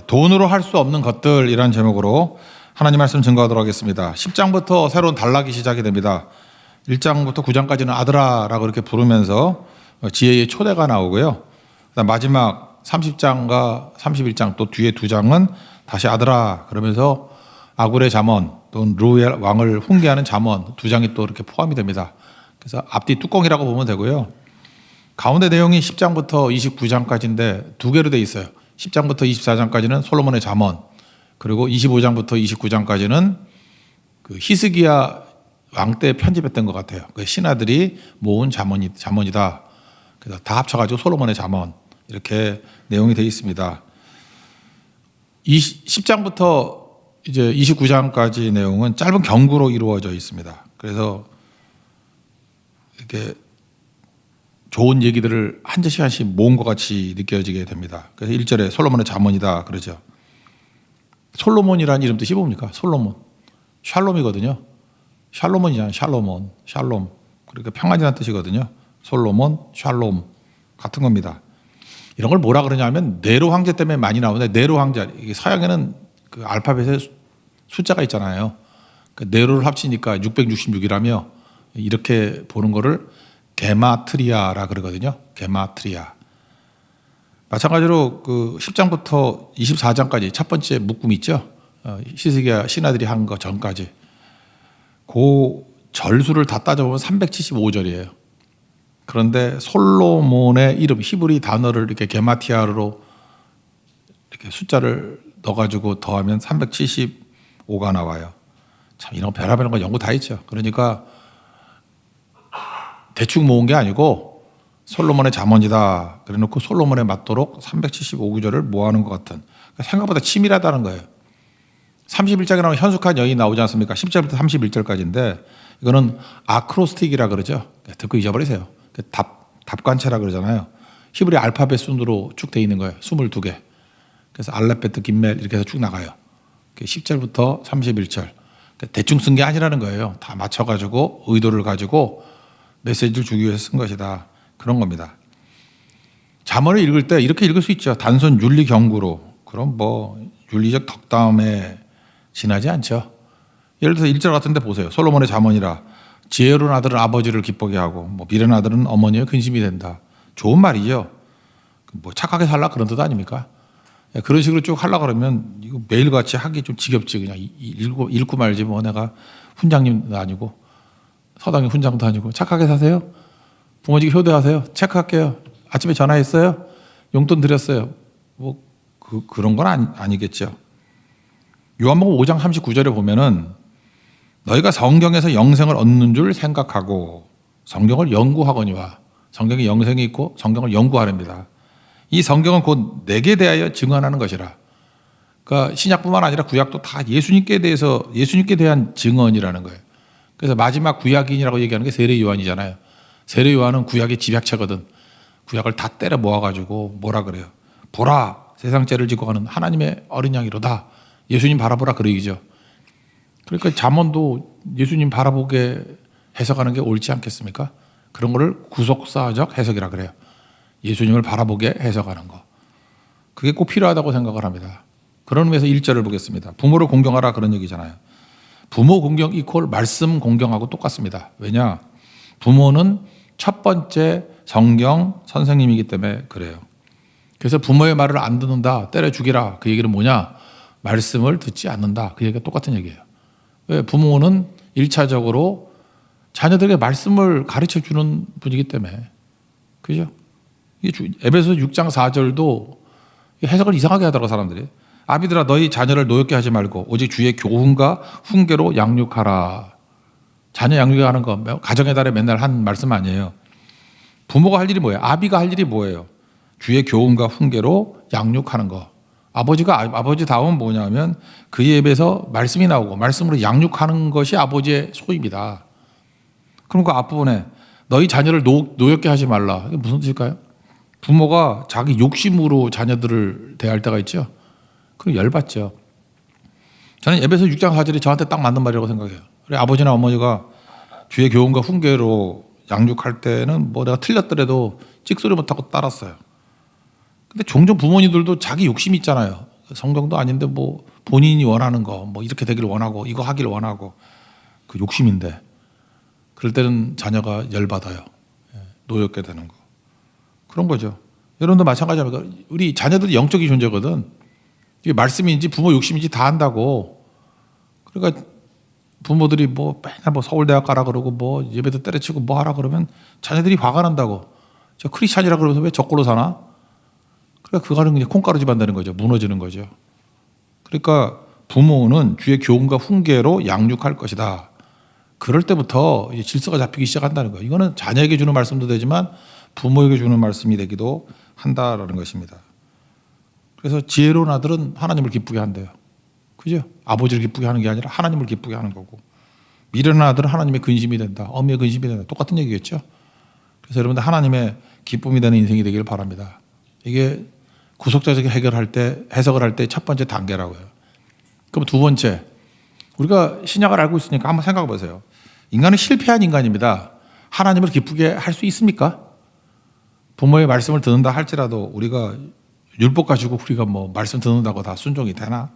돈으로 할 수 없는 것들이라는 제목으로 하나님 말씀 증거하도록 하겠습니다. 10장부터 새로운 단락이 시작이 됩니다. 1장부터 9장까지는 아들아라고 이렇게 부르면서 지혜의 초대가 나오고요. 그다음 마지막 30장과 31장 또 뒤에 두 장은 다시 아들아 그러면서 아굴의 잠언 또는 르우의 왕을 훈계하는 잠언 두 장이 또 이렇게 포함이 됩니다. 그래서 앞뒤 뚜껑이라고 보면 되고요. 가운데 내용이 10장부터 29장까지인데 두 개로 돼 있어요. 10장부터 24장까지는 솔로몬의 잠언, 그리고 25장부터 29장까지는 그 히스기야 왕 때 편집했던 것 같아요. 그 신하들이 모은 잠언이다. 그래서 다 합쳐가지고 솔로몬의 잠언 이렇게 내용이 되어 있습니다. 10장부터 이제 29장까지 내용은 짧은 경구로 이루어져 있습니다. 그래서 이렇게 좋은 얘기들을 한두 시간씩 모은 것 같이 느껴지게 됩니다. 그래서 1절에 솔로몬의 잠언이다 그러죠. 솔로몬이라는 이름 뜻이 뭡니까? 솔로몬. 샬롬이거든요. 샬롬이잖아요. 샬롬. 그러니까 평안이라는 뜻이거든요. 솔로몬, 샬롬 같은 겁니다. 이런 걸 뭐라 그러냐면 네로 황제 때문에 많이 나오는데 네로 황제 이게 서양에는 그 알파벳에 숫자가 있잖아요. 그 네로를 합치니까 666이라며 이렇게 보는 거를 게마트리아라 그러거든요. 게마트리아. 마찬가지로 그 10장부터 24장까지 첫 번째 묶음 있죠. 히스기야 신하들이 한 거 전까지. 그 절수를 다 따져보면 375절이에요. 그런데 솔로몬의 이름 히브리 단어를 이렇게 게마티아로 이렇게 숫자를 넣어가지고 더하면 375가 나와요. 참 이런 별의별 거 연구 다 있죠. 그러니까 대충 모은 게 아니고 솔로몬의 잠언이다. 그래놓고 솔로몬에 맞도록 375구절을 모아놓은 것 같은 생각보다 치밀하다는 거예요. 31장에 나오는 현숙한 여인이 나오지 않습니까? 10절부터 31절까지인데 이거는 아크로스틱이라 그러죠. 듣고 잊어버리세요. 답관체라 그러잖아요. 히브리 알파벳 순으로 쭉 돼 있는 거예요. 22개. 그래서 알렙베트 김멜 이렇게 해서 쭉 나가요. 10절부터 31절. 대충 쓴 게 아니라는 거예요. 다 맞춰가지고 의도를 가지고 메시지를 주기 위해서 쓴 것이다. 그런 겁니다. 잠언을 읽을 때 이렇게 읽을 수 있죠. 단순 윤리 경구로. 그럼 뭐 윤리적 덕담에 지나지 않죠. 예를 들어서 1절 같은 데 보세요. 솔로몬의 잠언이라 지혜로운 아들은 아버지를 기쁘게 하고 뭐 미련한 아들은 어머니의 근심이 된다. 좋은 말이죠. 뭐 착하게 살라 그런 뜻 아닙니까? 그런 식으로 쭉 하려고 그러면 이거 매일같이 하기 좀 지겹지. 그냥 읽고 말지 뭐 내가 훈장님도 아니고 서당의 훈장도 아니고 착하게 사세요. 부모님 효도하세요. 체크할게요. 아침에 전화했어요. 용돈 드렸어요. 뭐 그런 건 아니겠죠. 요한복음 5장 39절에 보면은 너희가 성경에서 영생을 얻는 줄 생각하고 성경을 연구하거니와 성경에 영생이 있고 성경을 연구하랍니다. 이 성경은 곧 내게 대하여 증언하는 것이라. 그러니까 신약뿐만 아니라 구약도 다 예수님께 대한 증언이라는 거예요. 그래서 마지막 구약인이라고 얘기하는 게 세례 요한이잖아요. 세례 요한은 구약의 집약체거든. 구약을 다 때려 모아가지고 뭐라 그래요? 보라, 세상 죄를 지고 가는 하나님의 어린 양이로다. 예수님 바라보라 그런 얘기죠. 그러니까 잠언도 예수님 바라보게 해석하는 게 옳지 않겠습니까? 그런 거를 구속사적 해석이라 그래요. 예수님을 바라보게 해석하는 거. 그게 꼭 필요하다고 생각을 합니다. 그런 의미에서 1절을 보겠습니다. 부모를 공경하라 그런 얘기잖아요. 부모 공경 이퀄 말씀 공경하고 똑같습니다. 왜냐? 부모는 첫 번째 성경 선생님이기 때문에 그래요. 그래서 부모의 말을 안 듣는다, 때려 죽이라. 그 얘기는 뭐냐? 말씀을 듣지 않는다. 그 얘기가 똑같은 얘기예요. 왜? 부모는 1차적으로 자녀들에게 말씀을 가르쳐 주는 분이기 때문에. 그죠? 에베소서 6장 4절도 해석을 이상하게 하더라고 사람들이. 아비들아 너희 자녀를 노엽게 하지 말고 오직 주의 교훈과 훈계로 양육하라. 자녀 양육하는 거 가정의 달에 맨날 한 말씀 아니에요. 부모가 할 일이 뭐예요? 아비가 할 일이 뭐예요? 주의 교훈과 훈계로 양육하는 거. 아버지 다음은 뭐냐면 그의 입에서 말씀이 나오고 말씀으로 양육하는 것이 아버지의 소입니다. 그럼 그 앞부분에 너희 자녀를 노엽게 하지 말라. 이게 무슨 뜻일까요? 부모가 자기 욕심으로 자녀들을 대할 때가 있죠. 그럼 열받죠. 저는 에베소 6장 4절이 저한테 딱 맞는 말이라고 생각해요. 그래, 아버지나 어머니가 주의 교훈과 훈계로 양육할 때는 뭐 내가 틀렸더라도 찍소리 못하고 따랐어요. 근데 종종 부모님들도 자기 욕심이 있잖아요. 성경도 아닌데 뭐 본인이 원하는 거 뭐 이렇게 되기를 원하고 이거 하기를 원하고 그 욕심인데 그럴 때는 자녀가 열받아요. 노엽게 되는 거. 그런 거죠. 여러분도 마찬가지입니다. 우리 자녀들이 영적인 존재거든. 이게 말씀인지 부모 욕심인지 다 한다고. 그러니까 부모들이 뭐 맨날 뭐 서울대학 가라 그러고 뭐 예배도 때려치고 뭐 하라 그러면 자녀들이 화가 난다고. 저 크리스찬이라 그러면서 왜 저꼴로 사나? 그러니까 그거는 그냥 콩가루 집안 되는 거죠. 무너지는 거죠. 그러니까 부모는 주의 교훈과 훈계로 양육할 것이다. 그럴 때부터 이제 질서가 잡히기 시작한다는 거예요. 이거는 자녀에게 주는 말씀도 되지만 부모에게 주는 말씀이 되기도 한다라는 것입니다. 그래서 지혜로운 아들은 하나님을 기쁘게 한대요. 그죠? 아버지를 기쁘게 하는 게 아니라 하나님을 기쁘게 하는 거고. 미련한 아들은 하나님의 근심이 된다. 어미의 근심이 된다. 똑같은 얘기겠죠? 그래서 여러분들 하나님의 기쁨이 되는 인생이 되기를 바랍니다. 이게 구속자적 해석을 할 때 첫 번째 단계라고요. 그럼 두 번째, 우리가 신약을 알고 있으니까 한번 생각해 보세요. 인간은 실패한 인간입니다. 하나님을 기쁘게 할 수 있습니까? 부모의 말씀을 듣는다 할지라도 우리가 율법 가지고 우리가 뭐 말씀 듣는다고 다 순종이 되나?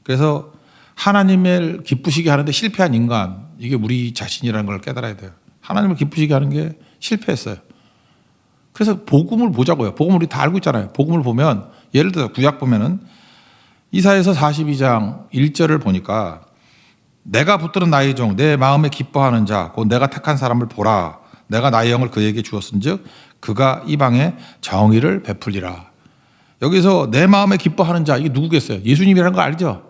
그래서 하나님을 기쁘시게 하는데 실패한 인간, 이게 우리 자신이라는 걸 깨달아야 돼요. 하나님을 기쁘시게 하는 게 실패했어요. 그래서 복음을 보자고요. 복음을 우리 다 알고 있잖아요. 복음을 보면 예를 들어 구약 보면은 이사야서 42장 1절을 보니까 내가 붙드는 나의 종 내 마음에 기뻐하는 자 곧 내가 택한 사람을 보라. 내가 나의 영을 그에게 주었은즉 그가 이방에 정의를 베풀리라. 여기서 내 마음에 기뻐하는 자 이게 누구겠어요? 예수님이라는 거 알죠?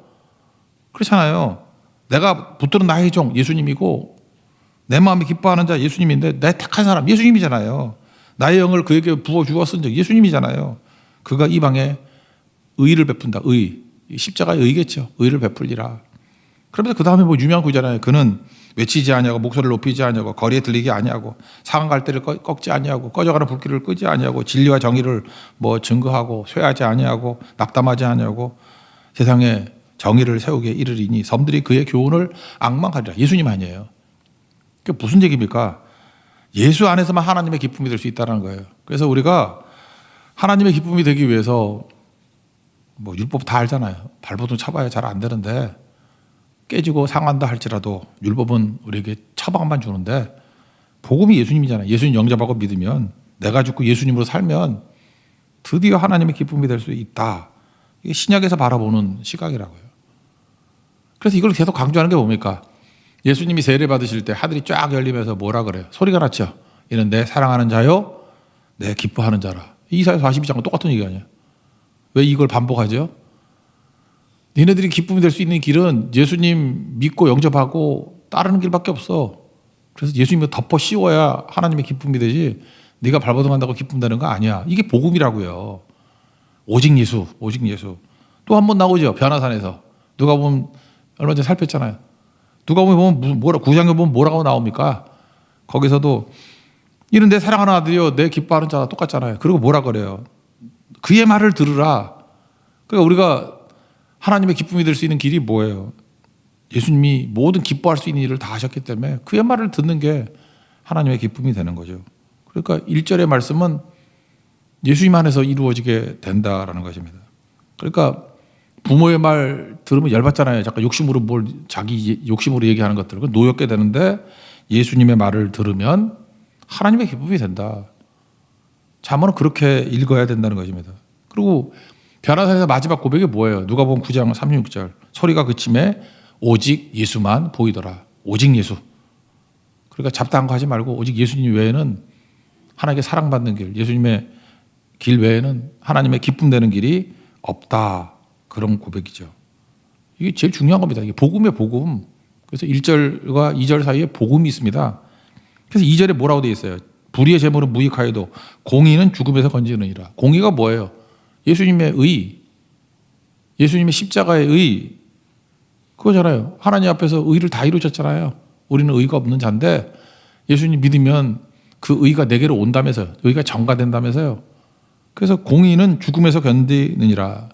그렇잖아요. 내가 붙드는 나의 종 예수님이고 내 마음에 기뻐하는 자 예수님인데 내 택한 사람 예수님이잖아요. 나의 영을 그에게 부어 주었은즉 예수님이잖아요. 그가 이방에 의를 베푼다. 의. 십자가의 의겠죠. 의를 베풀리라. 그러면서 그 다음에 뭐 유명한 구잖아요. 그는 외치지 아니하고 목소리를 높이지 아니하고 거리에 들리지 아니하고 상한 갈대를 꺾지 아니하고 꺼져가는 불길을 끄지 아니하고 진리와 정의를 뭐 증거하고 쇠하지 아니하고 낙담하지 아니하고 세상에 정의를 세우게 이르리니 섬들이 그의 교훈을 앙망하리라. 예수님 아니에요. 그게 무슨 얘기입니까? 예수 안에서만 하나님의 기쁨이 될 수 있다는 거예요. 그래서 우리가 하나님의 기쁨이 되기 위해서 뭐 율법 다 알잖아요. 발버둥 쳐봐야 잘 안 되는데 깨지고 상한다 할지라도 율법은 우리에게 처방만 주는데 복음이 예수님이잖아요. 예수님 영접하고 믿으면 내가 죽고 예수님으로 살면 드디어 하나님의 기쁨이 될 수 있다. 이게 신약에서 바라보는 시각이라고요. 그래서 이걸 계속 강조하는 게 뭡니까? 예수님이 세례 받으실 때 하늘이 쫙 열리면서 뭐라 그래요? 소리가 났죠. 이는 내 사랑하는 자요, 내 기뻐하는 자라. 이사야 42장은 똑같은 얘기 아니에요. 왜 이걸 반복하죠? 니네들이 기쁨이 될 수 있는 길은 예수님 믿고 영접하고 따르는 길밖에 없어. 그래서 예수님을 덮어 씌워야 하나님의 기쁨이 되지 네가 발버둥한다고 기쁨 되는 거 아니야. 이게 복음이라고요. 오직 예수, 오직 예수. 또 한 번 나오죠. 변화산에서. 누가 보면 얼마 전에 살폈잖아요. 누가 보면 뭐라 구장에 보면 뭐라고 나옵니까? 거기서도 이는 내 사랑하는 아들이요 내 기뻐하는 자가 똑같잖아요. 그리고 뭐라 그래요? 그의 말을 들으라. 그러니까 우리가 하나님의 기쁨이 될 수 있는 길이 뭐예요? 예수님이 모든 기뻐할 수 있는 일을 다 하셨기 때문에 그의 말을 듣는 게 하나님의 기쁨이 되는 거죠. 그러니까 1절의 말씀은 예수님 안에서 이루어지게 된다라는 것입니다. 그러니까 부모의 말 들으면 열받잖아요. 잠깐 욕심으로 자기 욕심으로 얘기하는 것들을 노엽게 되는데 예수님의 말을 들으면 하나님의 기쁨이 된다. 잠언은 그렇게 읽어야 된다는 것입니다. 그리고 변화산에서 마지막 고백이 뭐예요? 누가 보면 9장 36절 소리가 그침에 오직 예수만 보이더라. 오직 예수. 그러니까 잡다한 거 하지 말고 오직 예수님 외에는 하나님께 사랑받는 길, 예수님의 길 외에는 하나님의 기쁨 되는 길이 없다. 그런 고백이죠. 이게 제일 중요한 겁니다. 이게 복음의 복음. 그래서 1절과 2절 사이에 복음이 있습니다. 그래서 2절에 뭐라고 되어 있어요? 불의의 재물은 무익하여도 공의는 죽음에서 건지느니라. 공의가 뭐예요? 예수님의 의, 예수님의 십자가의 의, 그거잖아요. 하나님 앞에서 의를 다 이루셨잖아요. 우리는 의가 없는 자인데 예수님 믿으면 그 의가 내게로 온다면서요. 의가 전가된다면서요. 그래서 공의는 죽음에서 견디느니라.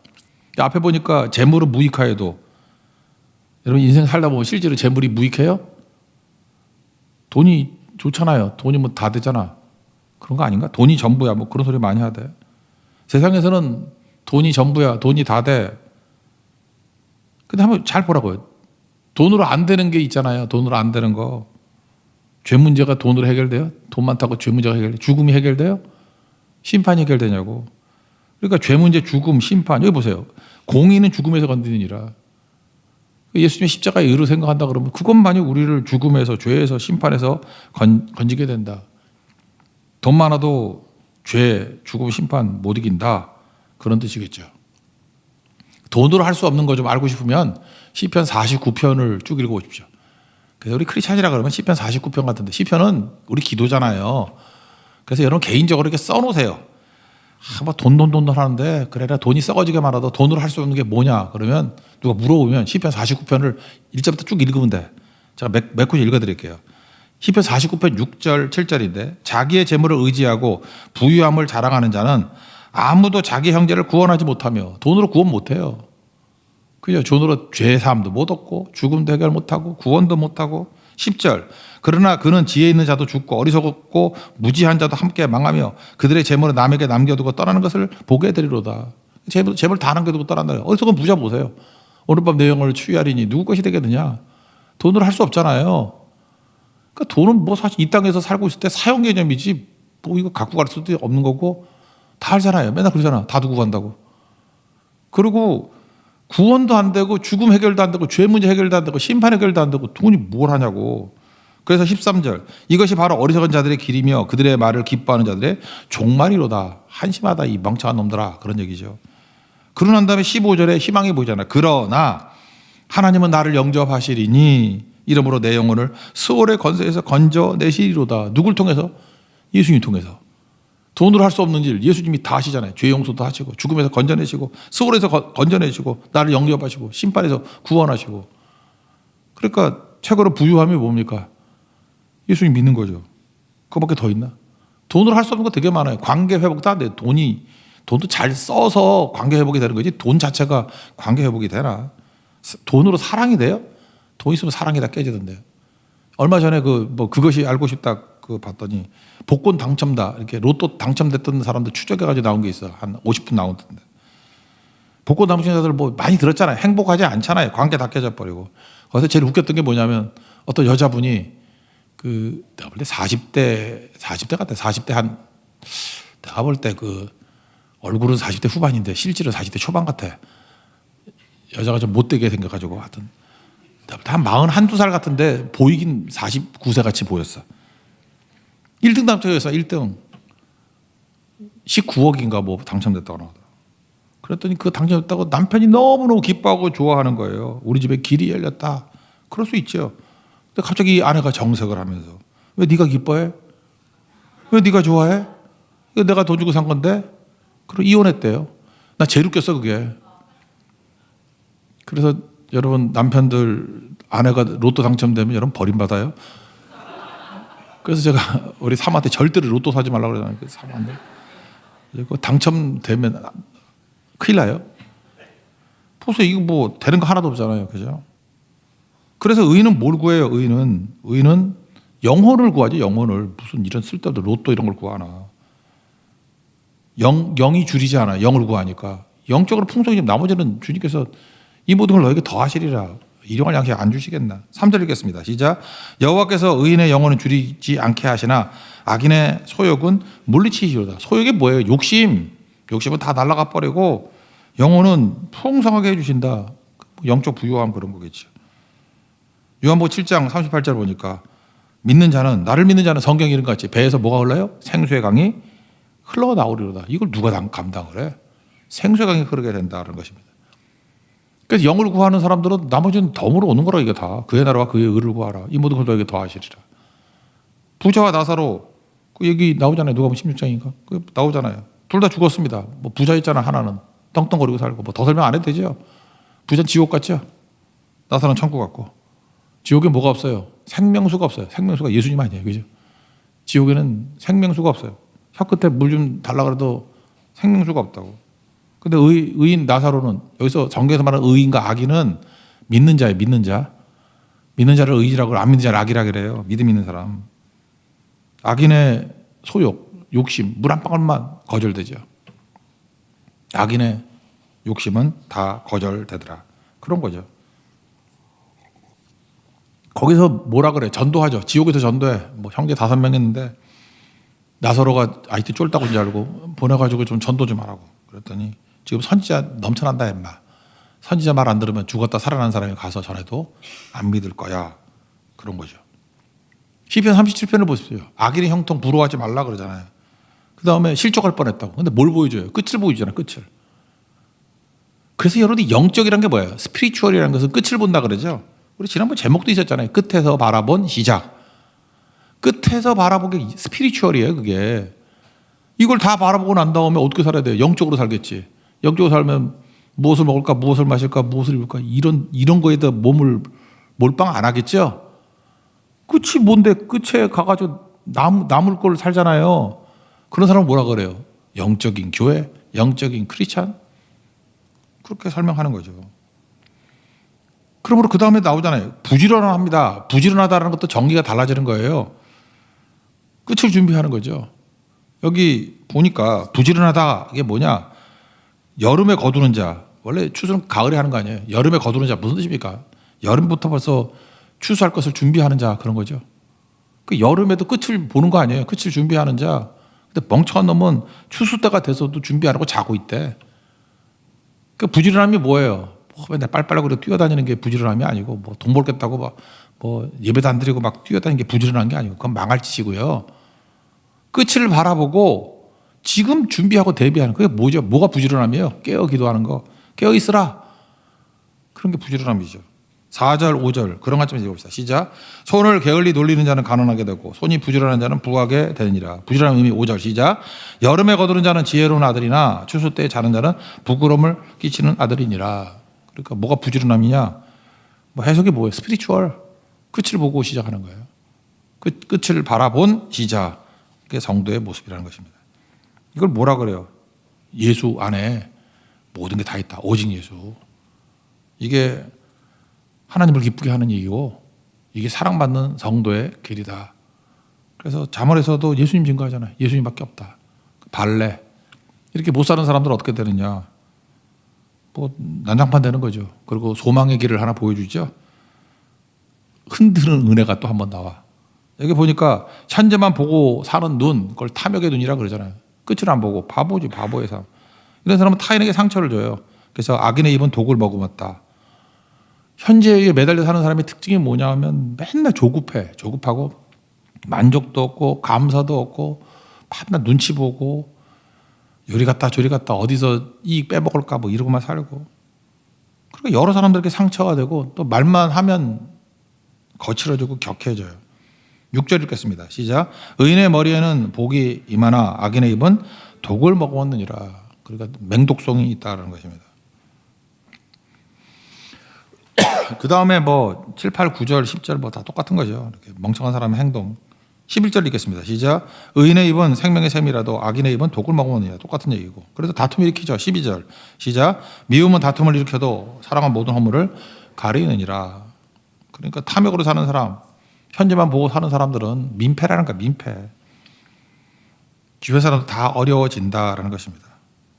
앞에 보니까 재물은 무익하여도 여러분 인생 살다 보면 실제로 재물이 무익해요? 돈이 좋잖아요. 돈이 뭐 다 되잖아. 그런 거 아닌가? 돈이 전부야. 뭐 그런 소리 많이 하대. 세상에서는 돈이 전부야. 돈이 다 돼. 근데 한번 잘 보라고요. 돈으로 안 되는 게 있잖아요. 돈으로 안 되는 거. 죄 문제가 돈으로 해결돼요? 돈 많다고 죄 문제가 해결돼요? 죽음이 해결돼요? 심판이 해결되냐고. 그러니까 죄 문제, 죽음, 심판. 여기 보세요. 공의는 죽음에서 건드리니라. 예수님의 십자가의 의로 생각한다 그러면 그것만이 우리를 죽음에서, 죄에서, 심판에서 건지게 된다. 돈 많아도 죄, 죽음, 심판 못 이긴다. 그런 뜻이겠죠. 돈으로 할 수 없는 거 좀 알고 싶으면 시편 49편을 쭉 읽어보십시오. 그래서 우리 크리스찬이라 그러면 시편 49편 같은데, 시편은 우리 기도잖아요. 그래서 여러분 개인적으로 이렇게 써놓으세요. 돈 하는데, 그래라 돈이 썩어지게 말아도 돈으로 할 수 없는 게 뭐냐 그러면 누가 물어보면 시편 49편을 1절부터 쭉 읽으면 돼. 제가 몇 구절 읽어드릴게요. 시편 49편 6절 7절인데, 자기의 재물을 의지하고 부유함을 자랑하는 자는 아무도 자기 형제를 구원하지 못하며, 돈으로 구원 못해요. 그죠? 돈으로 죄사함도 못 얻고 죽음도 해결 못하고 구원도 못하고. 10절, 그러나 그는 지혜 있는 자도 죽고 어리석고 무지한 자도 함께 망하며 그들의 재물을 남에게 남겨두고 떠나는 것을 보게 되리로다. 재물 다 남겨두고 떠난다. 어리석은 부자 보세요. 오늘 밤 내 영혼을 추위하리니 누구 것이 되겠느냐. 돈으로 할 수 없잖아요. 그러니까 돈은 뭐 사실 이 땅에서 살고 있을 때 사용 개념이지 뭐 이거 갖고 갈 수도 없는 거고 다 알잖아요. 맨날 그러잖아. 다 두고 간다고. 그리고 구원도 안 되고 죽음 해결도 안 되고 죄 문제 해결도 안 되고 심판 해결도 안 되고 돈이 뭘 하냐고. 그래서 13절, 이것이 바로 어리석은 자들의 길이며 그들의 말을 기뻐하는 자들의 종말이로다. 한심하다 이 멍청한 놈들아. 그런 얘기죠. 그러고 난 다음에 15절에 희망이 보이잖아요. 그러나 하나님은 나를 영접하시리니 이러므로 내 영혼을 수월의 건세에서 건져내시리로다. 누굴 통해서? 예수님 통해서. 돈으로 할 수 없는 일 예수님이 다 하시잖아요. 죄 용서도 하시고 죽음에서 건져내시고 수월에서 건져내시고 나를 영접하시고 심판에서 구원하시고. 그러니까 최고로 부유함이 뭡니까? 예수님 믿는 거죠. 그거밖에 더 있나? 돈으로 할 수 없는 거 되게 많아요. 관계 회복도 안 돼. 돈도 잘 써서 관계 회복이 되는 거지 돈 자체가 관계 회복이 되나? 돈으로 사랑이 돼요? 돈 있으면 사랑이 다 깨지던데요. 얼마 전에 그것이 알고 싶다 봤더니 복권 당첨다 이렇게 로또 당첨됐던 사람들 추적해가지고 나온 게 있어. 한 50분 나오던데. 복권 당첨자들 뭐 많이 들었잖아요. 행복하지 않잖아요. 관계 다 깨져 버리고. 거기서 제일 웃겼던 게 뭐냐면 어떤 여자분이 내가 볼 때 40대 같아. 40대 내가 볼 때 얼굴은 40대 후반인데 실제로 40대 초반 같아. 여자가 좀 못되게 생겨가지고 하여튼 한 41~2살 같은데 보이긴 49세 같이 보였어. 1등 당첨이었어. 1등 19억인가 뭐 당첨됐다고 나오더라고. 그랬더니 그 당첨됐다고 남편이 너무너무 기뻐하고 좋아하는 거예요. 우리 집에 길이 열렸다. 그럴 수 있죠. 근데 갑자기 아내가 정색을 하면서 왜 네가 기뻐해? 왜 네가 좋아해? 이거 내가 돈 주고 산 건데? 그리고 이혼했대요. 나 제일 웃겼어 그게. 그래서 여러분 남편들 아내가 로또 당첨되면 여러분 버림받아요. 그래서 제가 우리 사모한테 절대로 로또 사지 말라고 그러잖아요. 사모한테. 이거 당첨되면 큰일 나요. 보세요. 이거 뭐 되는 거 하나도 없잖아요. 그죠? 그래서 의인은 뭘 구해요? 의인은 영혼을 구하지. 영혼을. 무슨 이런 쓸데없는 로또 이런 걸 구하나. 영이 줄이지 않아요. 영을 구하니까. 영적으로 풍성해지면 나머지는 주님께서 이 모든 걸 너에게 더하시리라. 일용할 양식 안 주시겠나. 3절 읽겠습니다. 시작. 여호와께서 의인의 영혼은 줄이지 않게 하시나 악인의 소욕은 물리치시리로다. 소욕이 뭐예요? 욕심은 다 날아가 버리고 영혼은 풍성하게 해주신다. 영적 부유함 그런 거겠죠. 요한복음 7장 38절 보니까 나를 믿는 자는 성경 이름 같이 배에서 뭐가 흘러요? 생수의 강이 흘러나오리로다. 이걸 누가 감당을 해? 생수의 강이 흐르게 된다는 것입니다. 그래서 영을 구하는 사람들은 나머지는 덤으로 오는 거라. 이게 다 그의 나라와 그의 의를 구하라. 이 모든 걸 너에게 더하시리라. 부자와 나사로 그 얘기 나오잖아요. 누가복음 16장인가 나오잖아요. 둘 다 죽었습니다. 뭐 부자 있잖아. 하나는 떵떵거리고 살고 뭐 더 설명 안 해도 되죠. 부자는 지옥 같죠. 나사로는 천국 같고. 지옥에 뭐가 없어요? 생명수가 없어요. 생명수가 예수님 아니에요. 그죠? 지옥에는 생명수가 없어요. 혀 끝에 물 좀 달라 그래도 생명수가 없다고. 근데 의인 나사로는 여기서 성경에서 말하는 의인과 악인은 믿는 자예요. 믿는 자. 믿는 자를 의인이라고 안 믿는 자를 악이라 그래요. 믿음 있는 사람. 악인의 소욕, 욕심, 물 한 방울만 거절되죠. 악인의 욕심은 다 거절되더라. 그런 거죠. 거기서 뭐라 그래? 전도하죠. 지옥에서 전도해. 뭐 형제 5명 있는데 나사로가 IT 쫄다고 줄 알고 보내가지고 좀 전도 좀 하라고. 그랬더니 지금 선지자 넘쳐난다 임마. 선지자 말 안 들으면 죽었다 살아난 사람이 가서 전해도 안 믿을 거야. 그런 거죠. 시편 37편을 보십시오. 악인의 형통 부러워하지 말라 그러잖아요. 그 다음에 실족할 뻔했다고. 근데 뭘 보여줘요? 끝을 보여주잖아요. 끝을. 그래서 여러분이 영적이란 게 뭐예요? 스피리추얼이라는 것은 끝을 본다 그러죠. 우리 지난번 제목도 있었잖아요. 끝에서 바라본 시작. 끝에서 바라보기 스피리추얼이에요. 그게. 이걸 다 바라보고 난 다음에 어떻게 살아야 돼요? 영적으로 살겠지. 영적으로 살면 무엇을 먹을까, 무엇을 마실까, 무엇을 입을까 이런 거에다 몸을 몰빵 안 하겠죠. 끝이 뭔데 끝에 가가지고 남을 걸 살잖아요. 그런 사람은 뭐라 그래요? 영적인 교회, 영적인 크리스찬 그렇게 설명하는 거죠. 그러므로 그 다음에 나오잖아요. 부지런합니다. 부지런하다는 것도 정의가 달라지는 거예요. 끝을 준비하는 거죠. 여기 보니까 부지런하다 이게 뭐냐? 여름에 거두는 자. 원래 추수는 가을에 하는 거 아니에요. 여름에 거두는 자 무슨 뜻입니까? 여름부터 벌써 추수할 것을 준비하는 자 그런 거죠. 그 여름에도 끝을 보는 거 아니에요. 끝을 준비하는 자. 근데 멍청한 놈은 추수 때가 돼서도 준비 안 하고 자고 있대. 그 부지런함이 뭐예요? 맨날 빨빨하고 뛰어다니는 게 부지런함이 아니고 뭐 돈 벌겠다고 뭐 예배도 안 드리고 막 뛰어다니는 게 부지런한 게 아니고 그건 망할 짓이고요. 끝을 바라보고 지금 준비하고 대비하는 그게 뭐죠? 뭐가 부지런함이에요? 깨어 기도하는 거. 깨어 있으라. 그런 게 부지런함이죠. 4절, 5절 그런 것 좀 읽어봅시다. 시작. 손을 게을리 놀리는 자는 가난하게 되고 손이 부지런한 자는 부하게 되느니라. 부지런한 의미 5절 시작. 여름에 거두는 자는 지혜로운 아들이나 추수 때에 자는 자는 부끄러움을 끼치는 아들이니라. 그러니까 뭐가 부지런함이냐? 뭐 해석이 뭐예요? 스피리추얼. 끝을 보고 시작하는 거예요. 끝을 바라본 시작. 그게 성도의 모습이라는 것입니다. 이걸 뭐라 그래요? 예수 안에 모든 게 다 있다. 오직 예수. 이게 하나님을 기쁘게 하는 얘기고 이게 사랑받는 성도의 길이다. 그래서 잠언에서도 예수님 증거하잖아요. 예수님밖에 없다. 발레. 이렇게 못 사는 사람들은 어떻게 되느냐. 뭐 난장판 되는 거죠. 그리고 소망의 길을 하나 보여주죠. 흔드는 은혜가 또 한 번 나와. 여기 보니까 현재만 보고 사는 눈, 그걸 탐욕의 눈이라 그러잖아요. 끝을 안 보고 바보지, 바보의 삶. 이런 사람은 타인에게 상처를 줘요. 그래서 악인의 입은 독을 머금었다. 현재에 매달려 사는 사람의 특징이 뭐냐 하면 맨날 조급해. 조급하고 만족도 없고 감사도 없고 맨날 눈치 보고 요리 갔다 저리 갔다 어디서 이익 빼먹을까 뭐 이러고만 살고. 그러니까 여러 사람들에게 상처가 되고 또 말만 하면 거칠어지고 격해져요. 6절 읽겠습니다. 시작. 의인의 머리에는 복이 임하나 악인의 입은 독을 먹었느니라. 그러니까 맹독성이 있다는 것입니다. 그 다음에 뭐 7, 8, 9절, 10절 뭐 다 똑같은 거죠. 이렇게 멍청한 사람의 행동. 11절 읽겠습니다. 시작. 의인의 입은 생명의 샘이라도 악인의 입은 독을 먹었느니라. 똑같은 얘기고. 그래서 다툼을 일으키죠. 12절. 시작. 미움은 다툼을 일으켜도 사랑은 모든 허물을 가리느니라. 그러니까 탐욕으로 사는 사람, 현재만 보고 사는 사람들은 민폐라는 거야. 민폐. 주변 사람도 다 어려워진다라는 것입니다.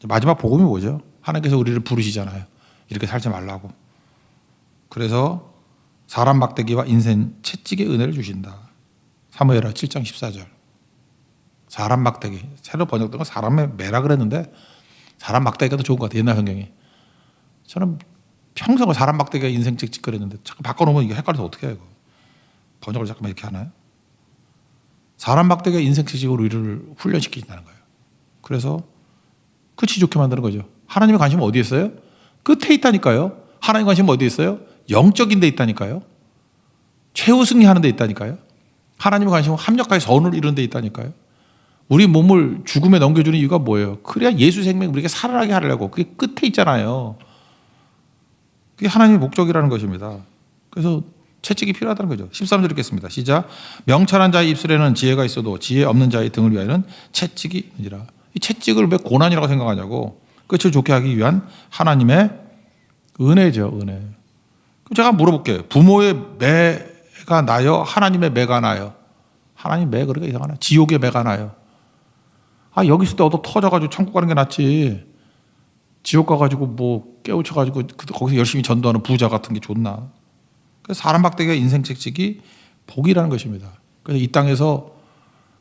마지막 복음이 뭐죠? 하나님께서 우리를 부르시잖아요. 이렇게 살지 말라고. 그래서 사람 막대기와 인생 채찍의 은혜를 주신다. 사무엘하 7장 14절. 사람 막대기. 새로 번역된 건 사람의 매라 그랬는데 사람 막대기가 더 좋은 것 같아요. 옛날 성경이. 저는 평생 사람 막대기가 인생 채찍 그랬는데 자꾸 바꿔놓으면 이게 헷갈려서 어떻게 해요? 번역을 잠깐만 이렇게 하나요? 사람 막대기가 인생 채찍으로 우리를 훈련시킨다는 거예요. 그래서 끝이 좋게 만드는 거죠. 하나님의 관심은 어디에 있어요? 끝에 있다니까요. 하나님의 관심은 어디에 있어요? 영적인 데 있다니까요. 최후 승리하는 데 있다니까요. 하나님의 관심은 합력하여 선을 이루는 데 있다니까요. 우리 몸을 죽음에 넘겨주는 이유가 뭐예요? 그래야 예수 생명 우리에게 살아나게 하려고. 그게 끝에 있잖아요. 그게 하나님의 목적이라는 것입니다. 그래서 채찍이 필요하다는 거죠. 13절 읽겠습니다. 시작. 명철한 자의 입술에는 지혜가 있어도 지혜 없는 자의 등을 위하여는 채찍이 아니라. 이 채찍을 왜 고난이라고 생각하냐고. 끝을 좋게 하기 위한 하나님의 은혜죠. 은혜. 그럼 제가 물어볼게요. 부모의 매가 나요? 하나님의 매가 나요? 하나님 매 그러니까 이상하나? 지옥의 매가 나요? 아 여기 있을 때 얻어 터져가지고 천국 가는 게 낫지. 지옥 가가지고 뭐 깨우쳐가지고 거기서 열심히 전도하는 부자 같은 게 좋나? 그래서 사람 막대기가 인생 책찍이 복이라는 것입니다. 그래서 이 땅에서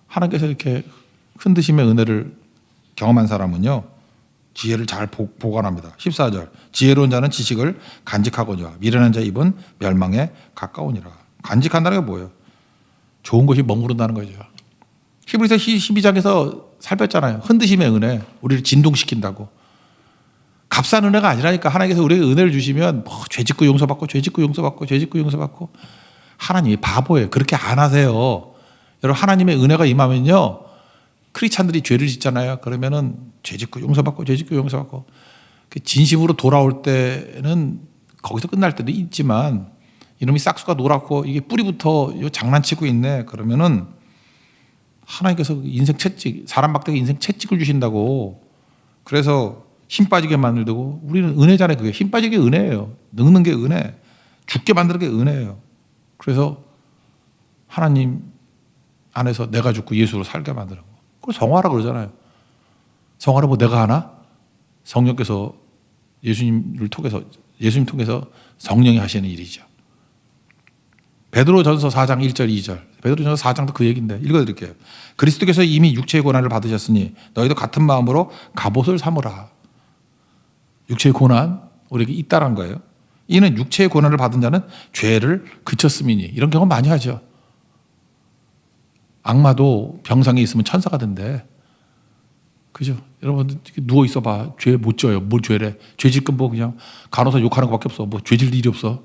하나님께서 이렇게 흔드심의 은혜를 경험한 사람은요, 지혜를 잘 보관합니다. 14절. 지혜로운 자는 지식을 간직하거니와 미련한 자의 입은 멸망에 가까우니라. 간직한다는 게 뭐예요? 좋은 것이 머무른다는 거죠. 히브리서 12장에서 살폈잖아요. 흔드심의 은혜, 우리를 진동시킨다고. 값싼 은혜가 아니라니까. 하나님께서 우리에게 은혜를 주시면 뭐 죄짓고 용서받고 죄짓고 용서받고 죄짓고 용서받고. 하나님이 바보예요. 그렇게 안 하세요. 여러분, 하나님의 은혜가 임하면요, 크리스찬들이 죄를 짓잖아요. 그러면은 죄짓고 용서받고 죄짓고 용서받고. 진심으로 돌아올 때는 거기서 끝날 때도 있지만, 이놈이 싹수가 노랗고 이게 뿌리부터 장난치고 있네. 그러면은 하나님께서 인생 채찍, 사람 막대기 인생 채찍을 주신다고. 그래서 힘 빠지게 만들고, 우리는 은혜잖아요. 그게 힘 빠지게 은혜예요. 늙는 게 은혜, 죽게 만드는 게 은혜예요. 그래서 하나님 안에서 내가 죽고 예수로 살게 만드는 거. 그걸 성화라 그러잖아요. 성화를 뭐 내가 하나? 성령께서 예수님 통해서 성령이 하시는 일이죠. 베드로전서 4장 1절 2절. 베드로전서 4장도 그 얘기인데 읽어드릴게요. 그리스도께서 이미 육체의 고난을 받으셨으니 너희도 같은 마음으로 갑옷을 삼으라. 육체의 고난 우리에게 있다라는 거예요. 이는 육체의 고난을 받은 자는 죄를 그쳤음이니. 이런 경험 많이 하죠. 악마도 병상에 있으면 천사가 된대. 그죠? 여러분 누워 있어봐. 죄 못 져요. 뭘 죄래? 죄질 건 뭐 그냥 간호사 욕하는 것밖에 없어. 뭐 죄질 일이 없어.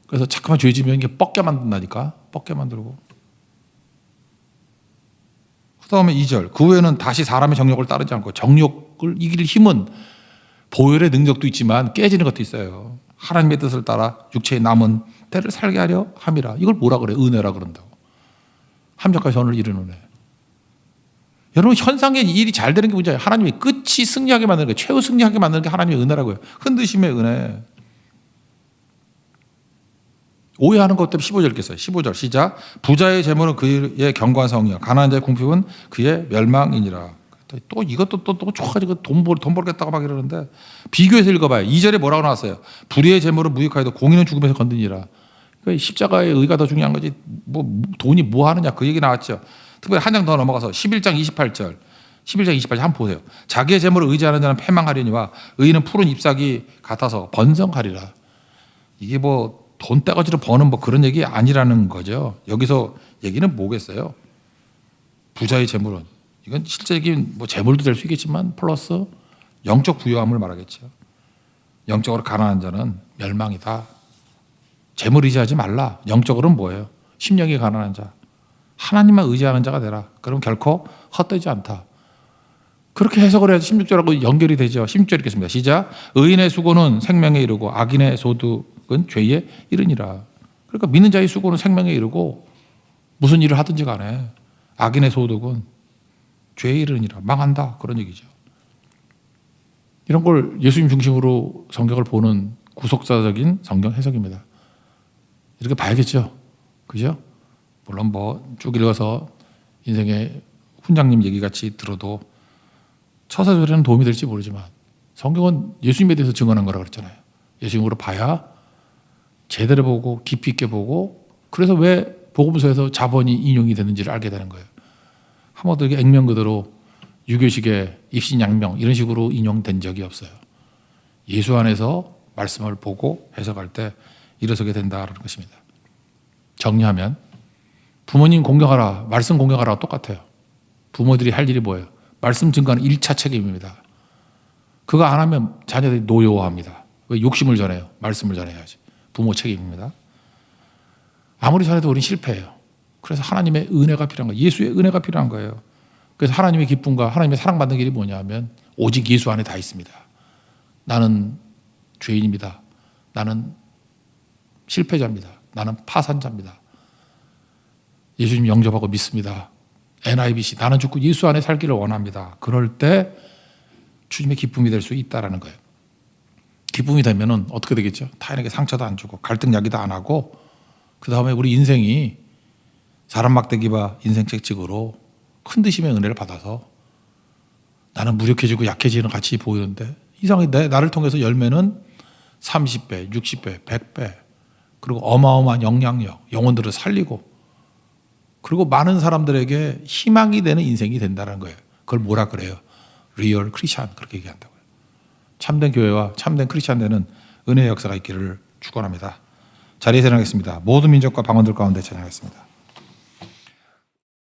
그래서 자꾸만 죄 지면 이게 뻗게 만든다니까. 뻗게 만들고. 그 다음에 2절. 그 후에는 다시 사람의 정욕을 따르지 않고, 정욕을 이길 힘은 보혈의 능력도 있지만 깨지는 것도 있어요. 하나님의 뜻을 따라 육체의 남은 때를 살게 하려 함이라. 이걸 뭐라 그래? 은혜라 그런다고. 함정까지 선을 이루는 은혜. 여러분, 현상의 일이 잘 되는 게 문제예요. 하나님이 끝이 승리하게 만드는 게, 최후 승리하게 만드는 게 하나님의 은혜라고요. 흔드심의 은혜. 오해하는 것 때문에 15절 읽겠어요. 15절 시작. 부자의 재물은 그의 견고한 성이요 가난한 자의 궁핍은 그의 멸망이니라. 또 이것도 또 좋아가지고 돈 벌겠다고 막 이러는데, 비교해서 읽어봐요. 2절에 뭐라고 나왔어요? 불의의 재물은 무익하여도 공의는 죽음에서 건드니라. 그러니까 십자가의 의가 더 중요한 거지 뭐 돈이 뭐 하느냐, 그 얘기 나왔죠. 특별히 한 장 더 넘어가서 11장 28절. 11장 28절 한번 보세요. 자기의 재물을 의지하는 자는 패망하리니와 의인은 푸른 잎사귀 같아서 번성하리라. 이게 뭐 돈 떼가지고 버는 뭐 그런 얘기 아니라는 거죠. 여기서 얘기는 뭐겠어요? 부자의 재물은, 이건 실제적인 뭐 재물도 될 수 있겠지만 플러스 영적 부유함을 말하겠죠. 영적으로 가난한 자는 멸망이다. 재물 의지하지 말라. 영적으로는 뭐예요? 심령이 가난한 자, 하나님만 의지하는 자가 되라. 그럼 결코 헛되지 않다. 그렇게 해석을 해야지 16절하고 연결이 되죠. 16절 읽겠습니다. 시작. 의인의 수고는 생명에 이르고 악인의 소득은 죄에 이르니라. 그러니까 믿는 자의 수고는 생명에 이르고, 무슨 일을 하든지 간에 악인의 소득은 죄에 이르니라. 망한다. 그런 얘기죠. 이런 걸 예수님 중심으로 성경을 보는 구속사적인 성경 해석입니다. 이렇게 봐야겠죠. 그죠? 물론 뭐 쭉 읽어서 인생의 훈장님 얘기같이 들어도 처사절에는 도움이 될지 모르지만, 성경은 예수님에 대해서 증언한 거라고 그랬잖아요. 예수님으로 봐야 제대로 보고 깊이 있게 보고, 그래서 왜 복음서에서 자본이 인용이 되는지를 알게 되는 거예요. 한번도 이게 액면 그대로 유교식의 입신양명 이런 식으로 인용된 적이 없어요. 예수 안에서 말씀을 보고 해석할 때 일어서게 된다는 것입니다. 정리하면 부모님 공경하라, 말씀 공경하라 똑같아요. 부모들이 할 일이 뭐예요? 말씀 증거하는 1차 책임입니다. 그거 안 하면 자녀들이 노여워합니다. 왜? 욕심을 전해요. 말씀을 전해야지. 부모 책임입니다. 아무리 잘해도 우리는 실패해요. 그래서 하나님의 은혜가 필요한 거예요. 예수의 은혜가 필요한 거예요. 그래서 하나님의 기쁨과 하나님의 사랑받는 길이 뭐냐 하면 오직 예수 안에 다 있습니다. 나는 죄인입니다. 나는 실패자입니다. 나는 파산자입니다. 예수님 영접하고 믿습니다. NIBC, 나는 죽고 예수 안에 살기를 원합니다. 그럴 때 주님의 기쁨이 될 수 있다는 거예요. 기쁨이 되면 어떻게 되겠죠? 타인에게 상처도 안 주고 갈등 야기도 안 하고, 그 다음에 우리 인생이 사람 막대기와 인생 책찍으로 큰 드심의 은혜를 받아서 나는 무력해지고 약해지는 같이 보이는데 이상하게 나를 통해서 열매는 30배, 60배, 100배 그리고 어마어마한 영향력, 영혼들을 살리고 그리고 많은 사람들에게 희망이 되는 인생이 된다는 거예요. 그걸 뭐라 그래요? 리얼 크리스찬 그렇게 얘기한다고요. 참된 교회와 참된 크리스찬 되는 은혜의 역사가 있기를 축원합니다. 자리에 일어나겠습니다. 모든 민족과 방언들 가운데 찬양하겠습니다.